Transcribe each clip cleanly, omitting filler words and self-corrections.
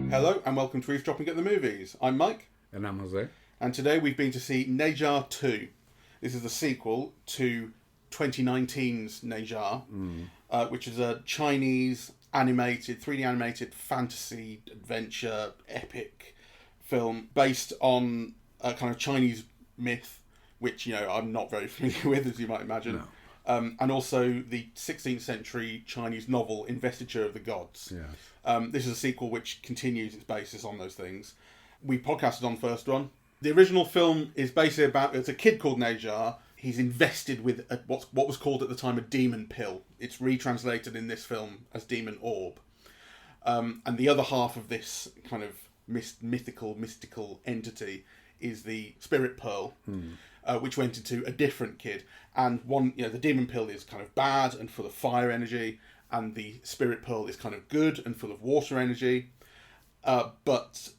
Hello and welcome to Eavesdropping at the Movies. I'm Mike. And I'm Jose. And today we've been to see Ne Zha 2. This is the sequel to 2019's Ne Zha, which is a Chinese animated, 3D animated fantasy adventure epic film based on a kind of Chinese myth, which, I'm not very familiar with, as you might imagine. No. And also the 16th century Chinese novel Investiture of the Gods. Yeah. This is a sequel which continues its basis on those things. We podcasted on the first one. The original film is basically about, it's a kid called Ne Zha. He's invested with what was called at the time a demon pill. It's retranslated in this film as demon orb. And the other half of this kind of mystical entity is the spirit pearl, which went into a different kid. And the demon pill is kind of bad and full of fire energy, and the spirit pearl is kind of good and full of water energy. But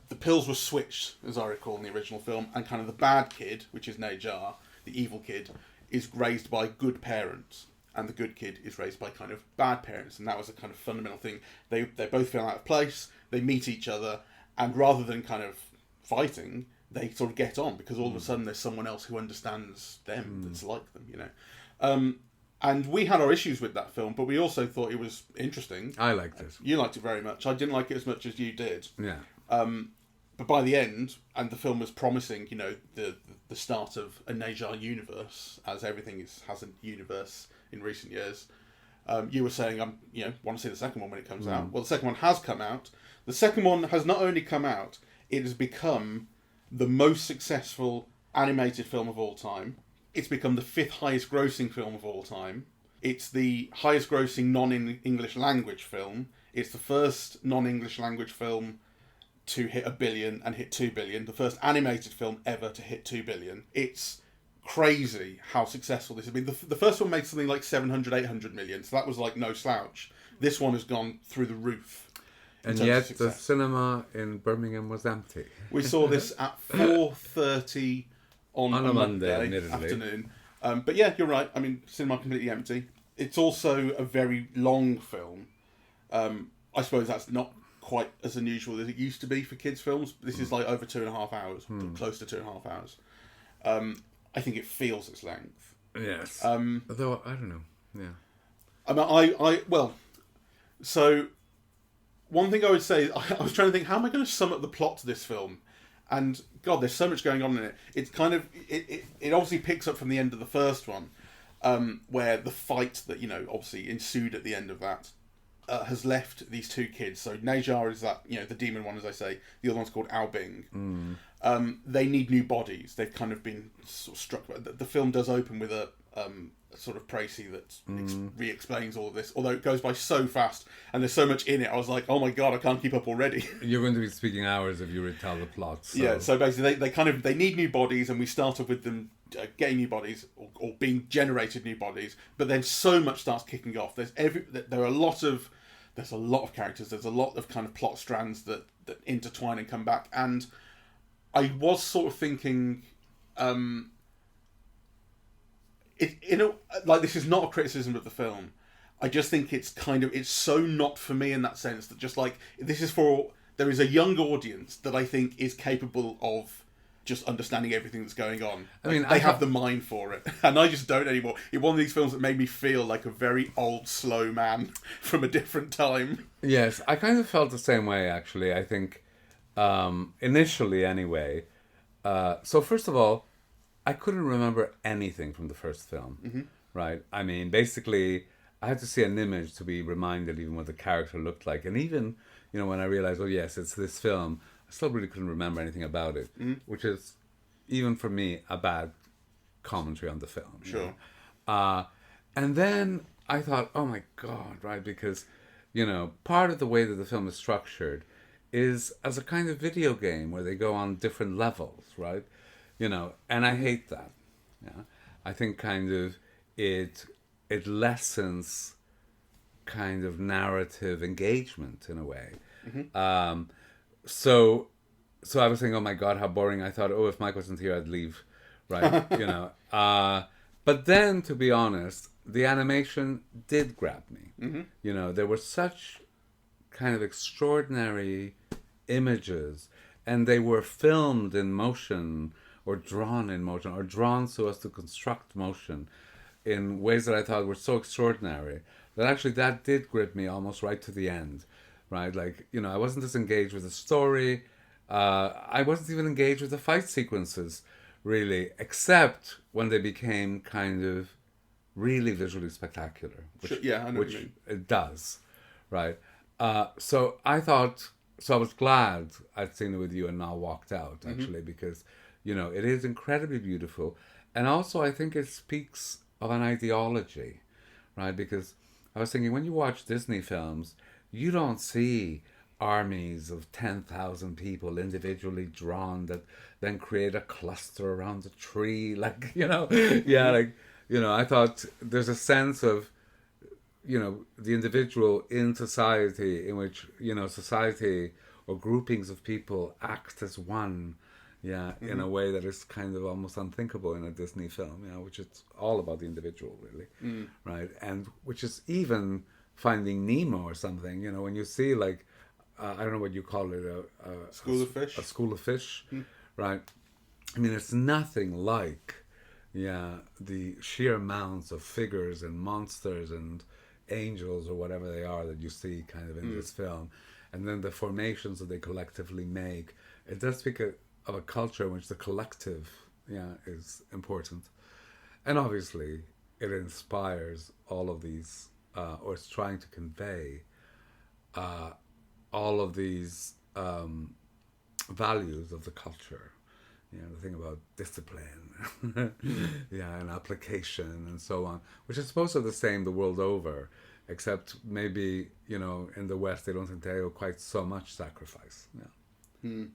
the pills were switched, as I recall, in the original film, and kind of the bad kid, which is Ne Zha, the evil kid, is raised by good parents, and the good kid is raised by kind of bad parents. And that was a kind of fundamental thing. They both feel out of place, they meet each other, and rather than kind of fighting, they sort of get on, because all of a sudden there's someone else who understands them, that's like them, And we had our issues with that film, but we also thought it was interesting. I liked it. You liked it very much. I didn't like it as much as you did. Yeah. But by the end, and the film was promising, the start of a Ne Zha universe, as everything has a universe in recent years. You were saying, want to see the second one when it comes out. Well, the second one has come out. The second one has not only come out, it has become the most successful animated film of all time. It's become the 5th highest grossing film of all time. It's the highest grossing non-English language film. It's the first non-English language film to hit 1 billion and hit 2 billion. The first animated film ever to hit 2 billion. It's crazy how successful this has been. The first one made something like 700, 800 million. So that was like no slouch. This one has gone through the roof. And yet the cinema in Birmingham was empty. We saw this at 4:30 on a Monday afternoon. But yeah, you're right. I mean, cinema completely empty. It's also a very long film. I suppose that's not quite as unusual as it used to be for kids' films. This is like over 2.5 hours, close to 2.5 hours. I think it feels its length. Yes. Although, I don't know. Yeah. So one thing I would say, I was trying to think, how am I going to sum up the plot to this film? And God, there's so much going on in it. It's kind of it obviously picks up from the end of the first one, where the fight that obviously ensued at the end of that has left these two kids. So Ne Zha is that the demon one, as I say. The other one's called Ao Bing. They need new bodies. They've kind of been sort of struck by. The film does open with a sort of précis that re-explains all of this, although it goes by so fast and there's so much in it. I was like, oh my God, I can't keep up already. You're going to be speaking hours if you retell the plot. So. Yeah, so basically they need new bodies, and we start off with them getting new bodies or being generated new bodies, but then so much starts kicking off. There's a lot of characters, there's a lot of kind of plot strands that intertwine and come back, and I was sort of thinking this is not a criticism of the film. I just think it's so not for me in that sense, that just like, there is a young audience that I think is capable of just understanding everything that's going on. I mean, they have the mind for it, and I just don't anymore. It's one of these films that made me feel like a very old, slow man from a different time. Yes, I kind of felt the same way, actually. I think, initially anyway. So first of all, I couldn't remember anything from the first film, right? I mean, basically, I had to see an image to be reminded even what the character looked like. And even, when I realized, oh yes, it's this film, I still really couldn't remember anything about it, which is, even for me, a bad commentary on the film. Sure. And then I thought, oh my God, right? Because, part of the way that the film is structured is as a kind of video game where they go on different levels, right? And I hate that. Yeah, I think kind of it lessens kind of narrative engagement in a way. So I was thinking, oh my God, how boring. I thought, oh, if Mike wasn't here, I'd leave, right? But then, to be honest, the animation did grab me. Mm-hmm. You know, there were such kind of extraordinary images, and they were filmed in motion or drawn in motion or drawn so as to construct motion in ways that I thought were so extraordinary that actually that did grip me almost right to the end, right? Like, you know, I wasn't just engaged with the story. I wasn't even engaged with the fight sequences, really, except when they became kind of really visually spectacular, which, Yeah, I know what you mean. it does, right? So I thought, so I was glad I'd seen it with you and now walked out, actually, because, you know, it is incredibly beautiful. And also, I think it speaks of an ideology, right? Because I was thinking, when you watch Disney films, you don't see armies of 10,000 people individually drawn that then create a cluster around a tree, like, you know, yeah, like, you know, I thought there's a sense of, you know, the individual in society in which, you know, society or groupings of people act as one, yeah, in a way that is kind of almost unthinkable in a Disney film, you know, which is all about the individual, really, right? And which is even Finding Nemo or something, you know, when you see, like, I don't know what you call it, School of Fish. A school of fish, right? I mean, it's nothing like, yeah, the sheer amounts of figures and monsters and angels or whatever they are that you see kind of in this film, and then the formations that they collectively make. It does speak of a culture in which the collective, yeah, is important, and obviously it inspires all of these, or it's trying to convey all of these values of the culture. You know, the thing about discipline, yeah, and application and so on, which I suppose are the same the world over, except maybe, you know, in the West they don't entail quite so much sacrifice. Yeah.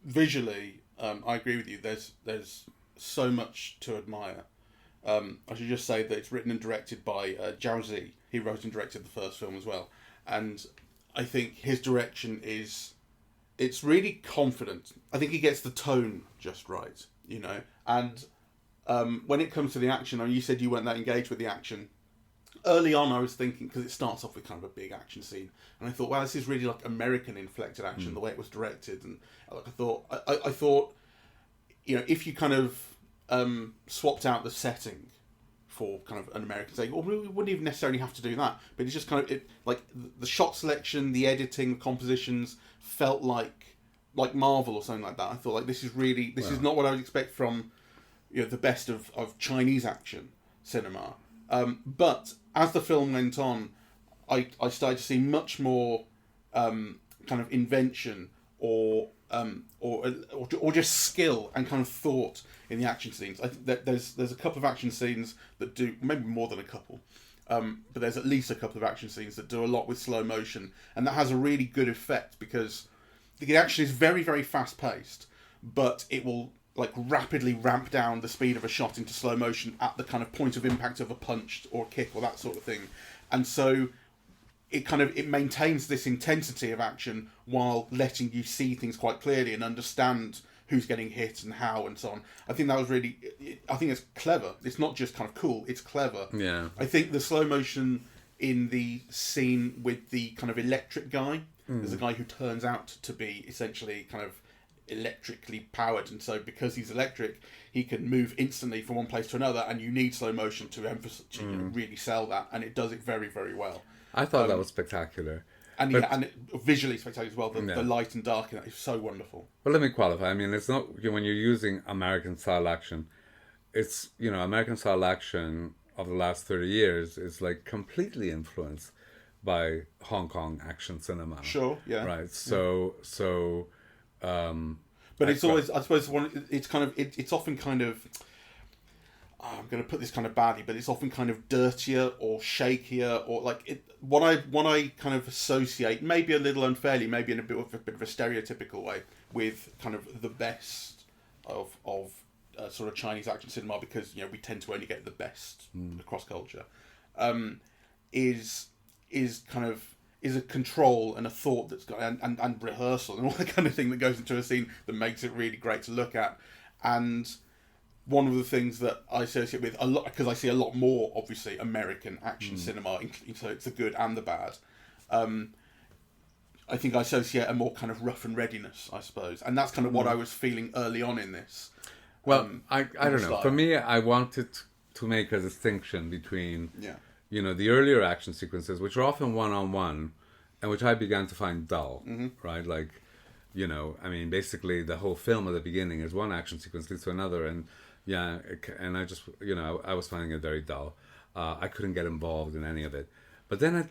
Visually, I agree with you. There's so much to admire. I should just say that it's written and directed by Jiaozi. He wrote and directed the first film as well, and I think his direction it's really confident. I think he gets the tone just right, you know. And when it comes to the action, I mean, you said you weren't that engaged with the action. Early on, I was thinking, because it starts off with kind of a big action scene, and I thought, wow, this is really like American inflected action, the way it was directed. And I thought, you know, if you kind of swapped out the setting for kind of an American setting, or we wouldn't even necessarily have to do that, but it's just kind of like the shot selection, the editing, the compositions felt like Marvel or something like that. I thought, like, this is not what I would expect from, you know, the best of Chinese action cinema. But as the film went on, I started to see much more kind of invention or just skill and kind of thought in the action scenes. I think that there's a couple of action scenes that do, maybe more than a couple, but there's at least a couple of action scenes that do a lot with slow motion, and that has a really good effect because the action is very, very fast paced, but it will like rapidly ramp down the speed of a shot into slow motion at the kind of point of impact of a punch or a kick or that sort of thing. And so it maintains this intensity of action while letting you see things quite clearly and understand who's getting hit and how and so on. I think that was really, I think it's clever. It's not just kind of cool, it's clever. Yeah. I think the slow motion in the scene with the kind of electric guy, there's a guy who turns out to be essentially kind of electrically powered, and so because he's electric, he can move instantly from one place to another, and you need slow motion to emphasize, you know, really sell that, and it does it very, very well. I thought that was spectacular. And visually spectacular as well. The light and dark in that is so wonderful. Well, let me qualify. I mean, it's not, when you're using American style action, it's, you know, American style action of the last 30 years is like completely influenced by Hong Kong action cinema. Sure, yeah. Right. So but it's always, I suppose, it's kind of, it's often kind of, I'm going to put this kind of badly, but it's often kind of dirtier or shakier, or like what I kind of associate, maybe a little unfairly, maybe in a bit of a stereotypical way, with kind of the best of sort of Chinese action cinema, because, you know, we tend to only get the best across culture, is a control and a thought that's got, and rehearsal and all that kind of thing that goes into a scene that makes it really great to look at. And one of the things that I associate with a lot, because I see a lot more, obviously, American action cinema, so it's the good and the bad. I think I associate a more kind of rough and readiness, I suppose, and that's kind of what I was feeling early on in this. Well, I don't know. For me, I wanted to make a distinction between, the earlier action sequences, which are often one-on-one, and which I began to find dull, right? Like, basically the whole film at the beginning is one action sequence leads to another, and and I just, I was finding it very dull. I couldn't get involved in any of it. But then,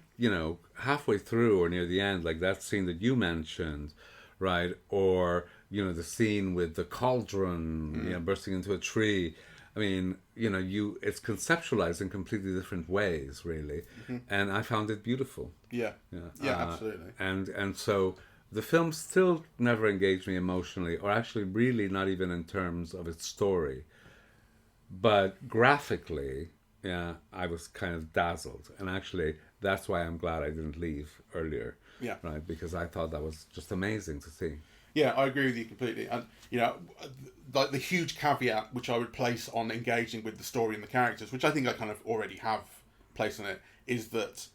halfway through or near the end, like that scene that you mentioned, right? Or, the scene with the cauldron, bursting into a tree. I mean, it's conceptualized in completely different ways, really. And I found it beautiful. Yeah, absolutely. And so the film still never engaged me emotionally, or actually really not even in terms of its story. But graphically, I was kind of dazzled. And actually, that's why I'm glad I didn't leave earlier. Yeah. Right? Because I thought that was just amazing to see. Yeah, I agree with you completely. And, like the huge caveat which I would place on engaging with the story and the characters, which I think I kind of already have placed on it, is that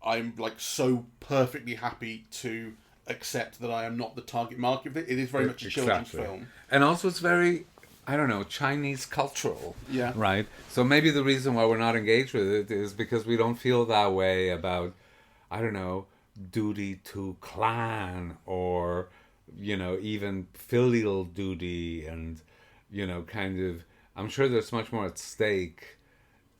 I'm like so perfectly happy to accept that I am not the target market of it. It is very much a children's film. And also it's very, I don't know, Chinese cultural. Yeah. Right? So maybe the reason why we're not engaged with it is because we don't feel that way about, I don't know, duty to clan or, even filial duty and, kind of, I'm sure there's much more at stake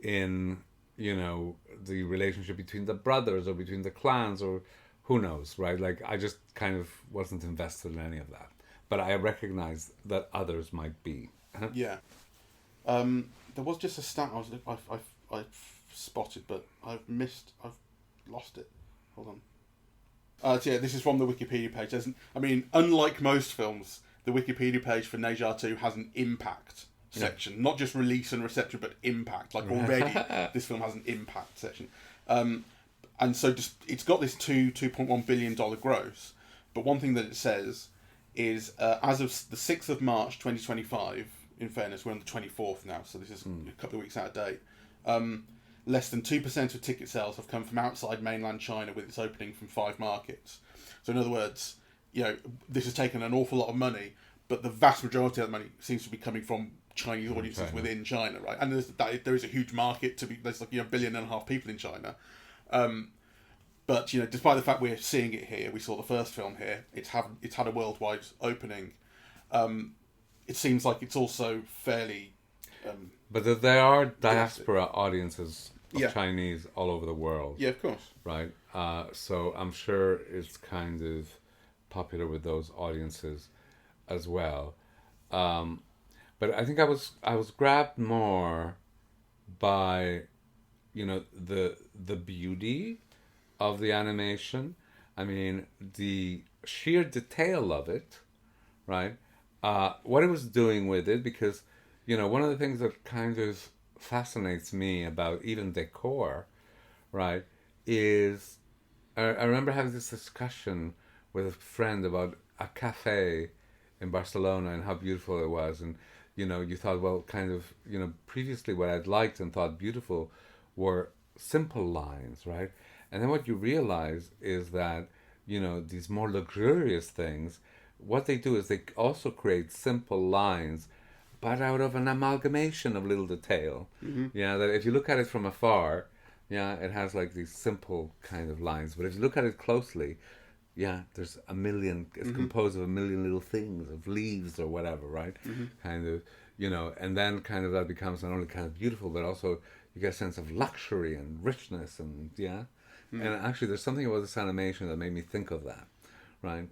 in, the relationship between the brothers or between the clans or who knows, right? Like, I just kind of wasn't invested in any of that. But I recognize that others might be. Yeah. There was just a stat I've spotted, but I've lost it. Hold on. So this is from the Wikipedia page. Unlike most films, the Wikipedia page for Ne Zha 2 has an impact section. Not just release and reception, but impact. Like, already, this film has an impact section. And so just it's got this $2.1 billion gross. But one thing that it says is, as of the 6th of March 2025, in fairness, we're on the 24th now, so this is a couple of weeks out of date, less than 2% of ticket sales have come from outside mainland China, with its opening from 5 markets. So in other words, this has taken an awful lot of money, but the vast majority of that money seems to be coming from Chinese audiences within China, right? And there is a huge market there's like 1.5 billion people in China. But despite the fact we're seeing it here, we saw the first film here. It's had a worldwide opening. It seems like it's also fairly. But there are diaspora audiences of Chinese all over the world. Yeah, of course. Right. So I'm sure it's kind of popular with those audiences as well. But I think I was grabbed more by, the beauty of the animation. I mean, the sheer detail of it, right? What it was doing with it, because, one of the things that kind of fascinates me about even decor, right, is I remember having this discussion with a friend about a cafe in Barcelona and how beautiful it was. And, you thought, well, kind of, previously what I'd liked and thought beautiful were simple lines, right? And then what you realize is that, these more luxurious things, what they do is they also create simple lines, but out of an amalgamation of little detail. Yeah, that if you look at it from afar, it has like these simple kind of lines. But if you look at it closely, there's a million, it's composed of a million little things, of leaves or whatever, right? Kind of, and then kind of that becomes not only kind of beautiful, but also you get a sense of luxury and richness and, And actually there's something about this animation that made me think of that, right?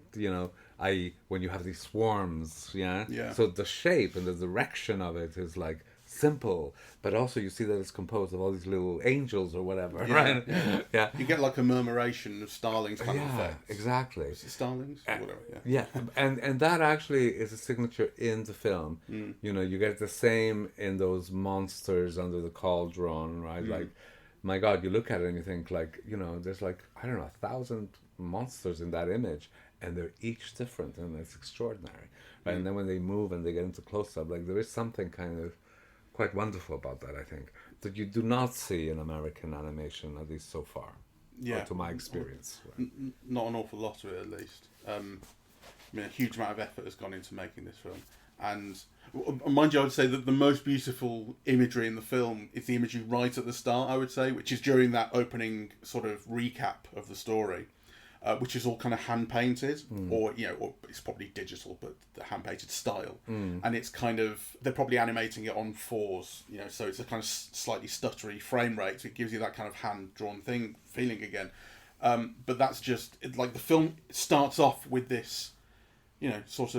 When you have these swarms, so the shape and the direction of it is like simple, but also you see that it's composed of all these little angels or whatever, right? Yeah. You get like a murmuration of starlings kind of effect. Exactly. Is it starlings? Or whatever, and that actually is a signature in the film. You get the same in those monsters under the cauldron, right? Like, my God, you look at it and you think like, there's like, I don't know, 1,000 monsters in that image. and they're each different, and it's extraordinary. Right? And then when they move and they get into close-up, like there is something kind of quite wonderful about that, I think, that you do not see in American animation, at least so far. Yeah. To my experience. Right? Not an awful lot of it, at least. I mean, a huge amount of effort has gone into making this film. And mind you, I would say that the most beautiful imagery in the film is the imagery right at the start, I would say, which is during that opening sort of recap of the story, which is all kind of hand-painted, or it's probably digital, but the hand-painted style. And it's kind of, they're probably animating it on 4s, so it's a kind of slightly stuttery frame rate, so it gives you that kind of hand-drawn feeling again. But that's just, like, the film starts off with this, sort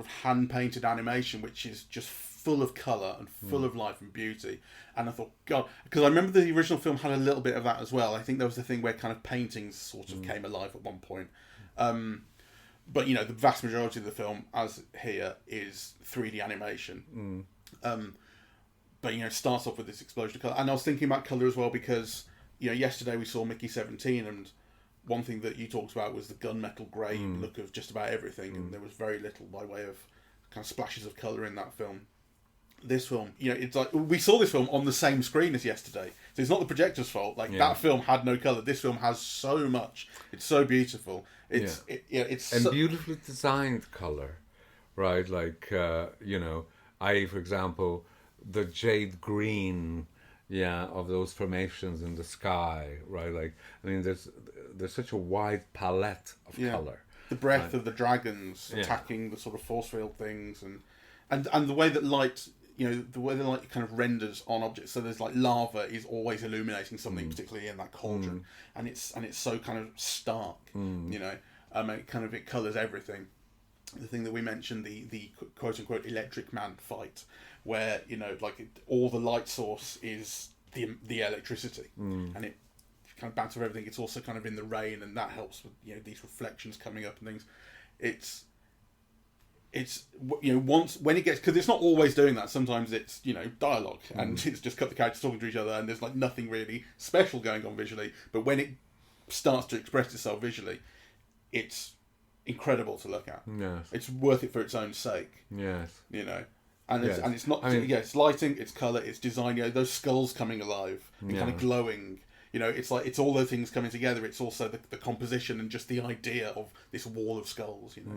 of hand-painted animation, which is just full of colour and full of life and beauty. And I thought, God, because I remember the original film had a little bit of that as well. I think there was the thing where kind of paintings sort of came alive at one point. But, the vast majority of the film, as here, is 3D animation. But, it starts off with this explosion of colour. And I was thinking about colour as well because, yesterday we saw Mickey 17, and one thing that you talked about was the gunmetal grey look of just about everything, and there was very little by way of kind of splashes of colour in that film. This film, it's like we saw this film on the same screen as yesterday, so it's not the projector's fault. Like that film had no colour. This film has so much. It's so beautiful. It's beautifully designed colour, right? Like for example, the jade green. Of those formations in the sky, right? Like, I mean, there's such a wide palette of colour. The breath of the dragons attacking the sort of force field things, and the way that light, the way the light kind of renders on objects. So there's like lava is always illuminating something, particularly in that cauldron, and it's so kind of stark, it colours everything. The thing that we mentioned, the quote unquote electric man fight, where all the light source is the electricity, and it kind of bounces everything. It's also kind of in the rain, and that helps with these reflections coming up and things. It's once when it gets, because it's not always doing that. Sometimes it's dialogue and it's just cut the characters talking to each other, and there's like nothing really special going on visually. But when it starts to express itself visually, it's incredible to look at. Yes. It's worth it for its own sake. Yes. And it's not. It's lighting, it's colour, it's design. Those skulls coming alive and kind of glowing. It's like it's all those things coming together. It's also the composition and just the idea of this wall of skulls. It's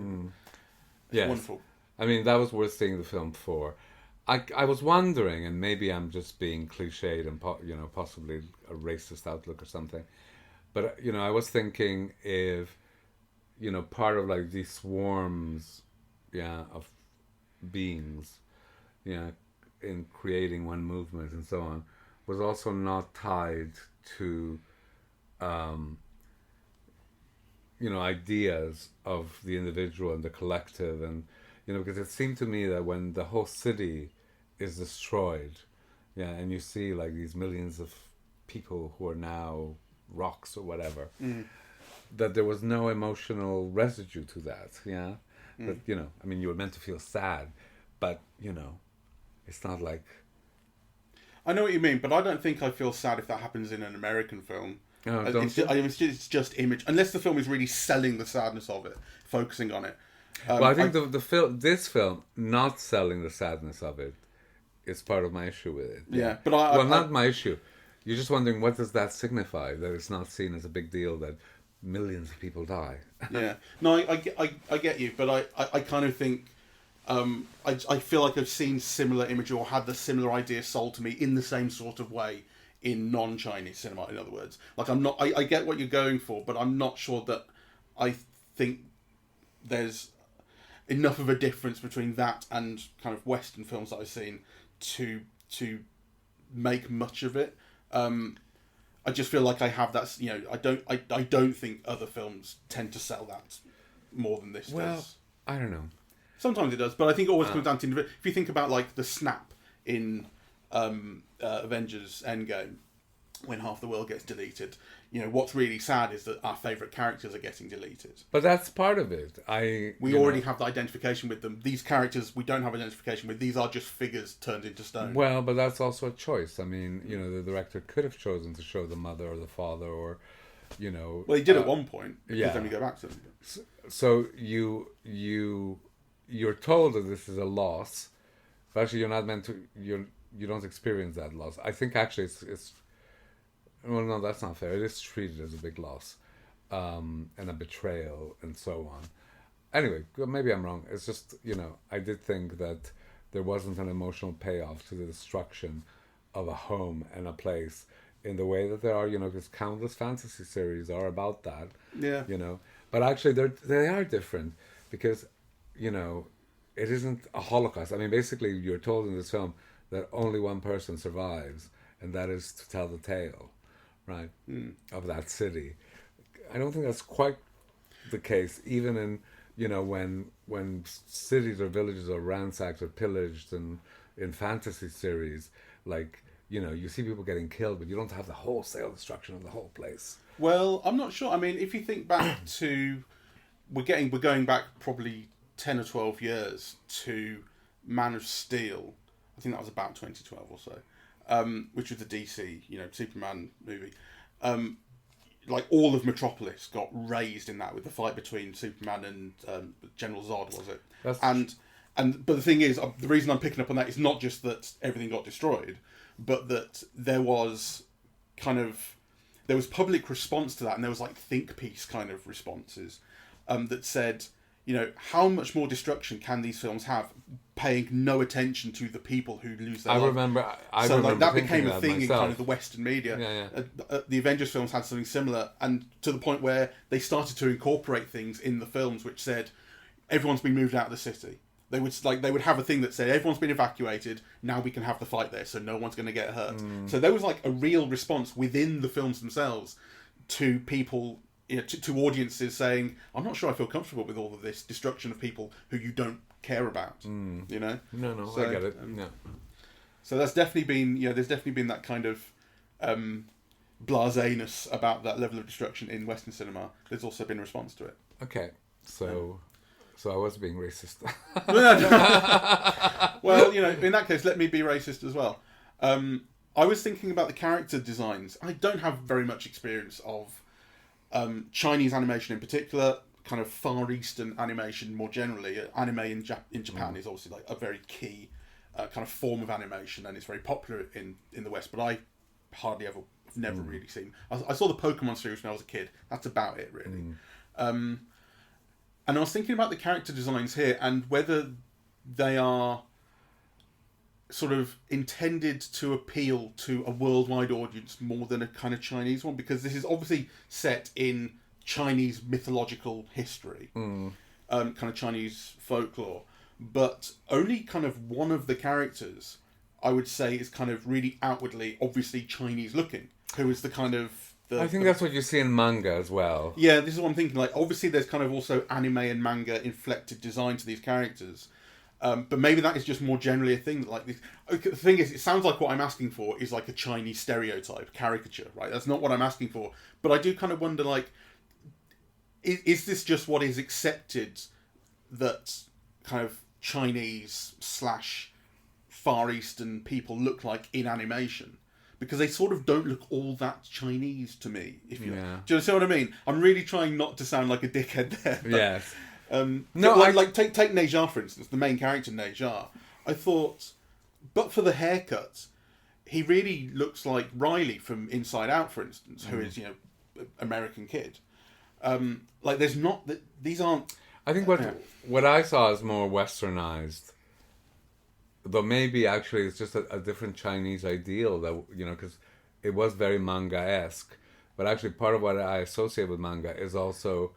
wonderful. I mean, that was worth seeing the film for. I was wondering, and maybe I'm just being cliched and possibly a racist outlook or something, but I was thinking if part of like these swarms, of beings, in creating one movement and so on, was also not tied to, ideas of the individual and the collective, and because it seemed to me that when the whole city is destroyed, and you see like these millions of people who are now rocks or whatever, that there was no emotional residue to that, that I mean, you were meant to feel sad, but it's not like. I know what you mean, but I don't think I feel sad if that happens in an American film. Oh, it's just image, unless the film is really selling the sadness of it, focusing on it. Well, I think this film not selling the sadness of it is part of my issue with it. Yeah, but not my issue. You're just wondering, what does that signify? That it's not seen as a big deal that millions of people die. Yeah, no, I get you, but I kind of think I feel like I've seen similar imagery or had the similar idea sold to me in the same sort of way in non-Chinese cinema. In other words, like I get what you're going for, but I'm not sure that I think there's enough of a difference between that and kind of Western films that I've seen to make much of it. I just feel like I have that. I don't think other films tend to sell that more than this does. I don't know. Sometimes it does, but I think it always comes down to if you think about like the snap in Avengers Endgame, when half the world gets deleted. What's really sad is that our favourite characters are getting deleted. But that's part of it. We already have the identification with them. These characters we don't have identification with. These are just figures turned into stone. Well, but that's also a choice. I mean, the director could have chosen to show the mother or the father or you know. Well, he did at one point. Yeah. Then we go back to them. So you're told that this is a loss, but actually you're not meant to. You don't experience that loss. I think actually it's. Well, no, that's not fair. It is treated as a big loss, and a betrayal, and so on. Anyway, maybe I'm wrong. It's just, I did think that there wasn't an emotional payoff to the destruction of a home and a place in the way that there are, because countless fantasy series are about that. Yeah. But actually they are different because, it isn't a Holocaust. I mean, basically you're told in this film that only one person survives, and that is to tell the tale, right, of that city. I don't think that's quite the case, even in, when cities or villages are ransacked or pillaged, and in fantasy series, like, you see people getting killed, but you don't have the wholesale destruction of the whole place. Well, I'm not sure. I mean, if you think back to, we're going back probably 10 or 12 years to Man of Steel. I think that was about 2012 or so, which was the DC, Superman movie. Like all of Metropolis got razed in that, with the fight between Superman and General Zod, was it? But the thing is, the reason I'm picking up on that is not just that everything got destroyed, but that there was public response to that, and there was like think piece kind of responses that said, how much more destruction can these films have, paying no attention to the people who lose their lives. I remember that became a thing myself. in kind of the Western media. Yeah. The Avengers films had something similar, and to the point where they started to incorporate things in the films which said everyone's been moved out of the city. They would have a thing that said everyone's been evacuated, now we can have the fight there, so no one's going to get hurt. So there was like a real response within the films themselves to people, to audiences saying, I'm not sure I feel comfortable with all of this destruction of people who you don't care about. No, so, I get it. So there's definitely been that kind of blaseness about that level of destruction in Western cinema. There's also been a response to it. Okay, so I was being racist. Well, in that case, let me be racist as well. I was thinking about the character designs. I don't have very much experience of Chinese animation in particular, kind of Far Eastern animation more generally. Anime in Japan is obviously like a very key kind of form of animation, and it's very popular in the West, but I never really seen. I saw the Pokemon series when I was a kid. That's about it, really. And I was thinking about the character designs here, and whether they are sort of intended to appeal to a worldwide audience more than a kind of Chinese one, because this is obviously set in Chinese mythological history, kind of Chinese folklore, but only kind of one of the characters, I would say, is kind of really outwardly, obviously Chinese looking, who is the kind of... I think that's what you see in manga as well. Yeah, this is what I'm thinking. Like, obviously there's kind of also anime and manga inflected design to these characters. But maybe that is just more generally a thing. Like this. The thing is, it sounds like what I'm asking for is like a Chinese stereotype, caricature, right? That's not what I'm asking for. But I do kind of wonder, like, is this just what is accepted that kind of Chinese / Far Eastern people look like in animation? Because they sort of don't look all that Chinese to me. Do you understand what I mean? I'm really trying not to sound like a dickhead there. But, yes. Take Ne Zha, for instance, the main character Ne Zha. I thought, but for the haircut, he really looks like Riley from Inside Out, for instance, who is, American kid. There's not that these aren't. I think what I saw is more westernized. Though maybe actually it's just a different Chinese ideal that, because it was very manga-esque. But actually part of what I associate with manga is also,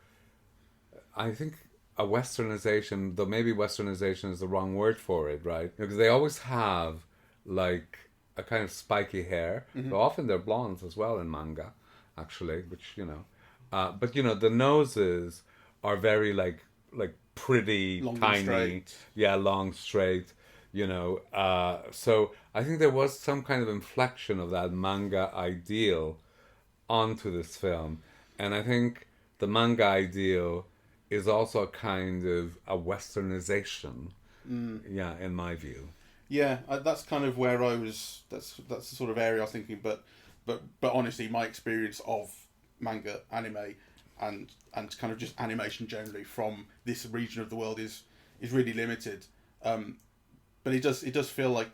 I think, a westernization, though maybe westernization is the wrong word for it, right? Because they always have like a kind of spiky hair. But often they're blondes as well in manga, actually, which, but the noses are very like pretty, long, tiny. Long, straight. So I think there was some kind of inflection of that manga ideal onto this film. And I think the manga ideal is also a kind of a westernization, in my view. Yeah, that's kind of where I was, that's the sort of area I was thinking, but honestly, my experience of manga, anime, and kind of just animation generally from this region of the world is really limited. But it does feel like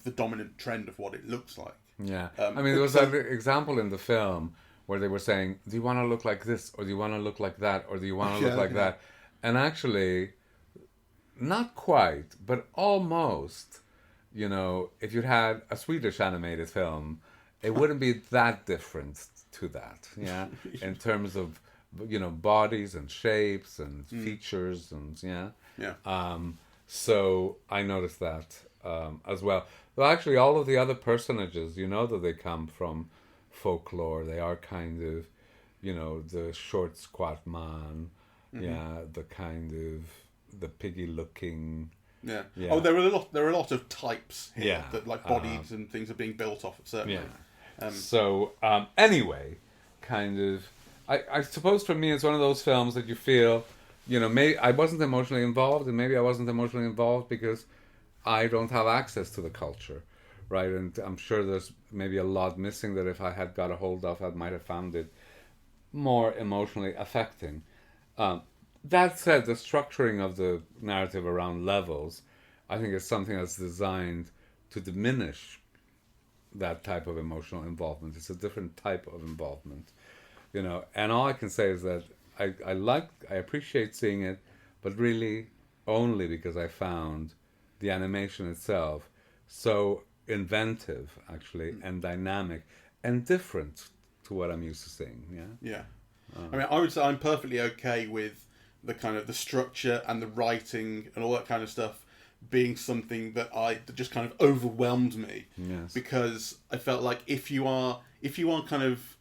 the dominant trend of what it looks like. Yeah. I mean, there was an example in the film where they were saying, do you want to look like this, or do you want to look like that, or do you want to look like that? And actually, not quite, but almost, you know, if you had a Swedish animated film, it wouldn't be that different to that, yeah, in terms of, you know, bodies and shapes and features and, so I noticed that as well. Well, actually, all of the other personages, you know that they come from folklore. They are kind of, you know, the short, squat man, the kind of the piggy-looking. Yeah. Oh, there are a lot of types here that like bodies and things are being built off of certainly. Yeah. Anyway, kind of, I suppose for me it's one of those films that you feel, you know, I wasn't emotionally involved, and maybe I wasn't emotionally involved because I don't have access to the culture, right? And I'm sure there's maybe a lot missing that if I had got a hold of, I might have found it more emotionally affecting. That said, the structuring of the narrative around levels, I think is something that's designed to diminish that type of emotional involvement. It's a different type of involvement, you know. And all I can say is that I appreciate seeing it, but really only because I found the animation itself so inventive, actually, and dynamic and different to what I'm used to seeing. Yeah. I mean, I would say I'm perfectly okay with the kind of the structure and the writing and all that kind of stuff being something that just kind of overwhelmed me. Yes. Because I felt like if you are kind of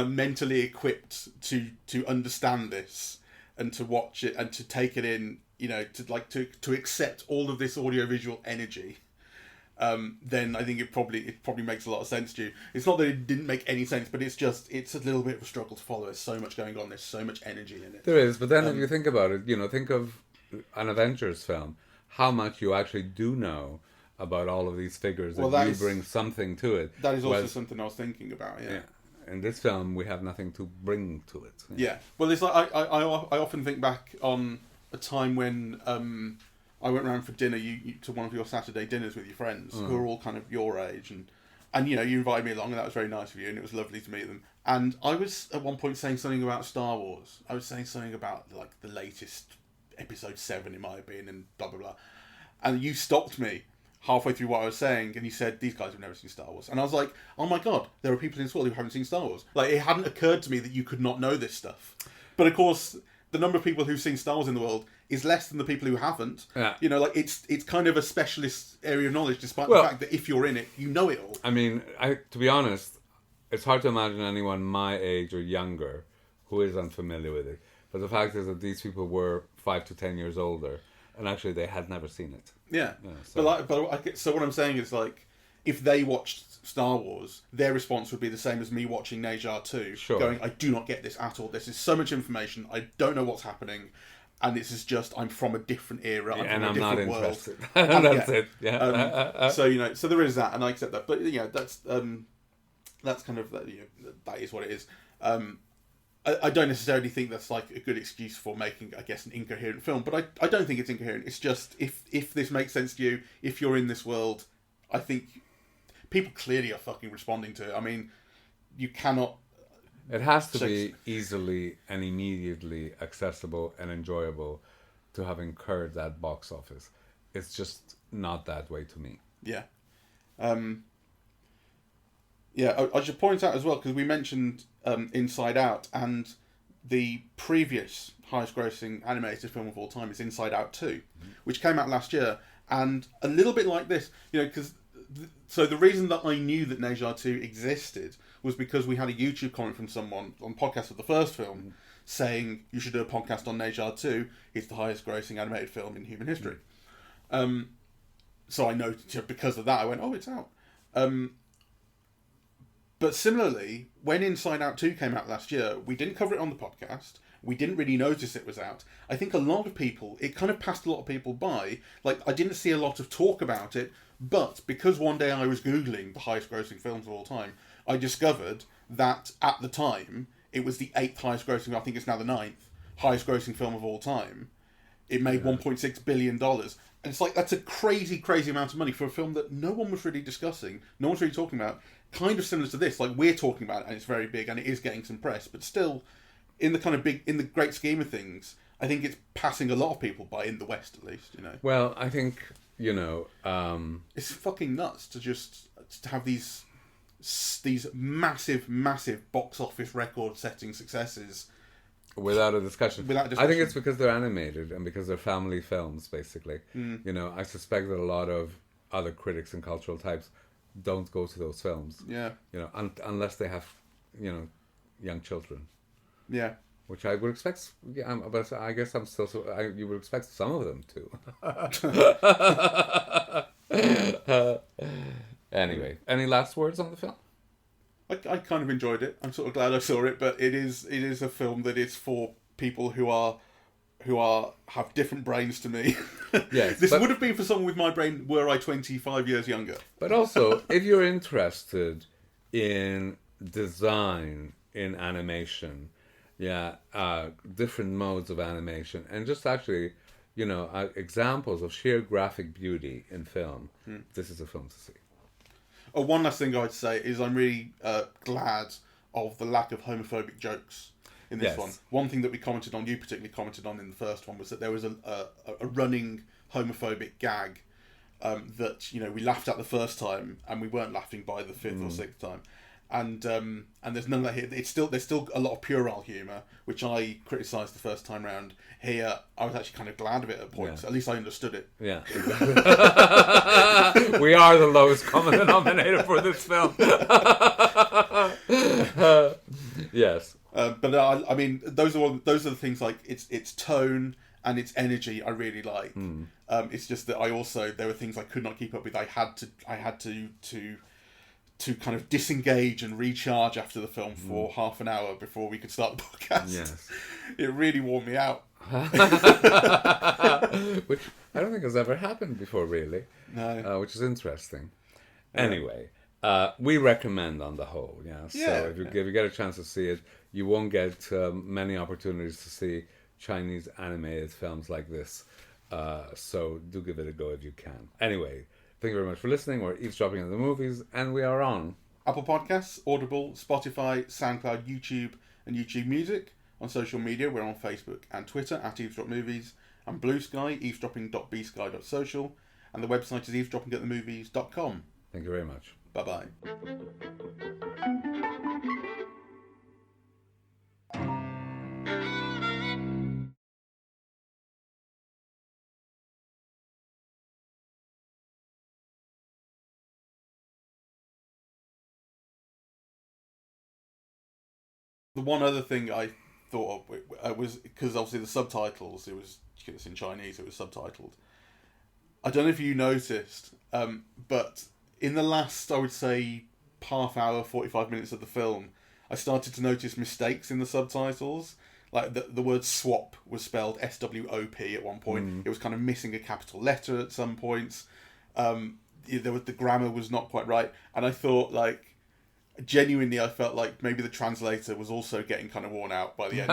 mentally equipped to understand this and to watch it and to take it in, you know, to accept all of this audiovisual energy, then I think it probably makes a lot of sense to you. It's not that it didn't make any sense, but it's a little bit of a struggle to follow. There's so much going on. There's so much energy in it. There is, but then if you think about it, you know, think of an Avengers film. How much you actually do know about all of these figures, and you bring something to it. That is also something I was thinking about. Yeah. In this film, we have nothing to bring to it. Yeah. Well, it's like I often think back on a time when I went round for dinner to one of your Saturday dinners with your friends who are all kind of your age, and you know, you invited me along, and that was very nice of you, and it was lovely to meet them. And I was at one point saying something about Star Wars. I was saying something about like the latest episode 7, in my opinion, and blah blah blah. And you stopped me halfway through what I was saying, and you said, these guys have never seen Star Wars. And I was like, oh my god, there are people in this world who haven't seen Star Wars. Like, it hadn't occurred to me that you could not know this stuff. But of course, the number of people who've seen Star Wars in the world is less than the people who haven't. Yeah. You know, like, it's kind of a specialist area of knowledge, despite the fact that if you're in it, you know it all. I mean, to be honest, it's hard to imagine anyone my age or younger who is unfamiliar with it. But the fact is that these people were 5 to 10 years older, and actually they had never seen it. Yeah. So what I'm saying is, like, if they watched Star Wars, their response would be the same as me watching Ne Zha 2, going, I do not get this at all. This is so much information. I don't know what's happening. And this is just, I'm from a different era. I'm from a different world. Interested. That's it. Yeah. So, you know, so there is that, and I accept that. But, you know, that's kind of, you know, that is what it is. I don't necessarily think that's like a good excuse for making, I guess, an incoherent film, but I don't think it's incoherent. It's just, if this makes sense to you, if you're in this world, I think people clearly are fucking responding to it. I mean, you cannot... It has to be easily and immediately accessible and enjoyable to have incurred that box office. It's just not that way to me. Yeah. Yeah, I should point out as well, because we mentioned Inside Out, and the previous highest grossing animated film of all time is Inside Out 2, which came out last year, and a little bit like this, you know, because... So the reason that I knew that Ne Zha 2 existed was because we had a YouTube comment from someone on podcast of the first film saying, you should do a podcast on Ne Zha 2, it's the highest grossing animated film in human history. So I know, because of that, I went, oh, it's out. But similarly, when Inside Out 2 came out last year, we didn't cover it on the podcast. We didn't really notice it was out. I think a lot of people, it kind of passed a lot of people by. Like, I didn't see a lot of talk about it, but because one day I was Googling the highest grossing films of all time, I discovered that at the time it was the 8th highest grossing. I think it's now the 9th highest grossing film of all time. It made $1.6 billion. And it's like, that's a crazy, crazy amount of money for a film that no one was really discussing, no one's really talking about. Kind of similar to this, like we're talking about it and it's very big and it is getting some press, but still, in the great scheme of things, I think it's passing a lot of people by, in the West at least, you know. Well, I think, it's fucking nuts to have these massive, massive box office record-setting successes. Without a discussion. Without I think it's because they're animated and because they're family films, basically. Mm. I suspect that a lot of other critics and cultural types don't go to those films. Yeah. Unless they have, young children. Yeah. Which I would expect. Yeah, but I guess I'm still. You would expect some of them to. Anyway, any last words on the film? I kind of enjoyed it. I'm sort of glad I saw it, but it is a film that is for people who have different brains to me. Yes, this would have been for someone with my brain were I 25 years younger. But also, if you're interested in design, in animation, different modes of animation, and just actually, examples of sheer graphic beauty in film, this is a film to see. Oh, one last thing I'd say is I'm really glad of the lack of homophobic jokes in this one. One thing that you particularly commented on in the first one, was that there was a running homophobic gag that we laughed at the first time and we weren't laughing by the 5th or 6th time. And there's none of that here. There's still a lot of puerile humour, which I criticised the first time round. Here, I was actually kind of glad of it at points. Yeah. At least I understood it. Yeah, exactly. We are the lowest common denominator for this film. Yes. But I mean, those are the things, like its tone and its energy I really like. It's just that there were things I could not keep up with. I had to kind of disengage and recharge after the film for half an hour before we could start the podcast. Yes. It really wore me out. Which I don't think has ever happened before, really. No. Which is interesting. Anyway, we recommend on the whole. Yeah. So if you get a chance to see it, you won't get many opportunities to see Chinese animated films like this. So do give it a go if you can. Anyway, thank you very much for listening. We're eavesdropping on the movies, and we are on Apple Podcasts, Audible, Spotify, SoundCloud, YouTube, and YouTube Music. On social media, we're on Facebook and Twitter at Eavesdrop Movies, and Blue Sky, eavesdropping.bsky.social, and the website is eavesdroppingatthemovies.com. Thank you very much. Bye-bye. The one other thing I thought of was, because obviously the subtitles, it's in Chinese, it was subtitled. I don't know if you noticed, but in the last, I would say, half hour, 45 minutes of the film, I started to notice mistakes in the subtitles. Like the word swap was spelled S-W-O-P at one point. It was kind of missing a capital letter at some points. The grammar was not quite right. And I thought, genuinely, I felt like maybe the translator was also getting kind of worn out by the end.